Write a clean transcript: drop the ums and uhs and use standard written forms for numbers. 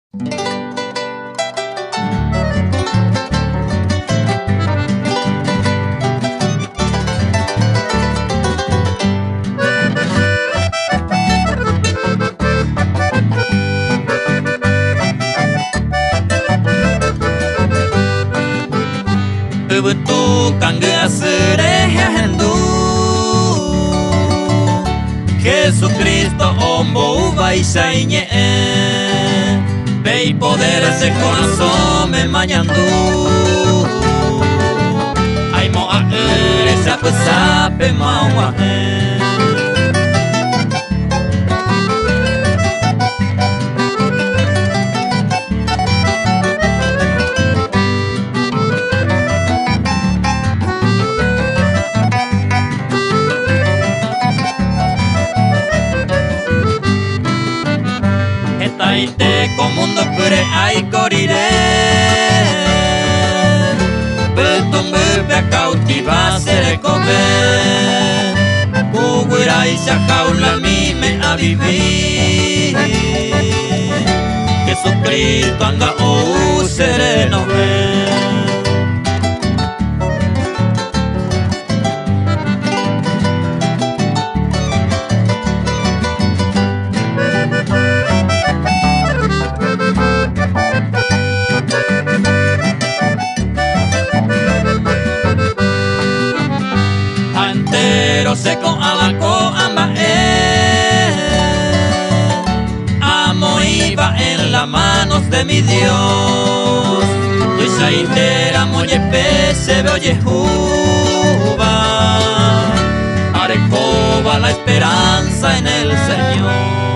Betul kangge serehendu Jesucristo ombo baisaiñe Pei poder ese corazón me mañandu Ay mo a sape sape mawa Taite komundo pure ai corire Beton bebe cautiva se come Kuguira y se jaula mi me a vivir Jesucristo anda sereno Seco abaco ama Amo iba en las manos de mi Dios Y esa entera moye pese veo Yehuva Arecoba la esperanza en el Señor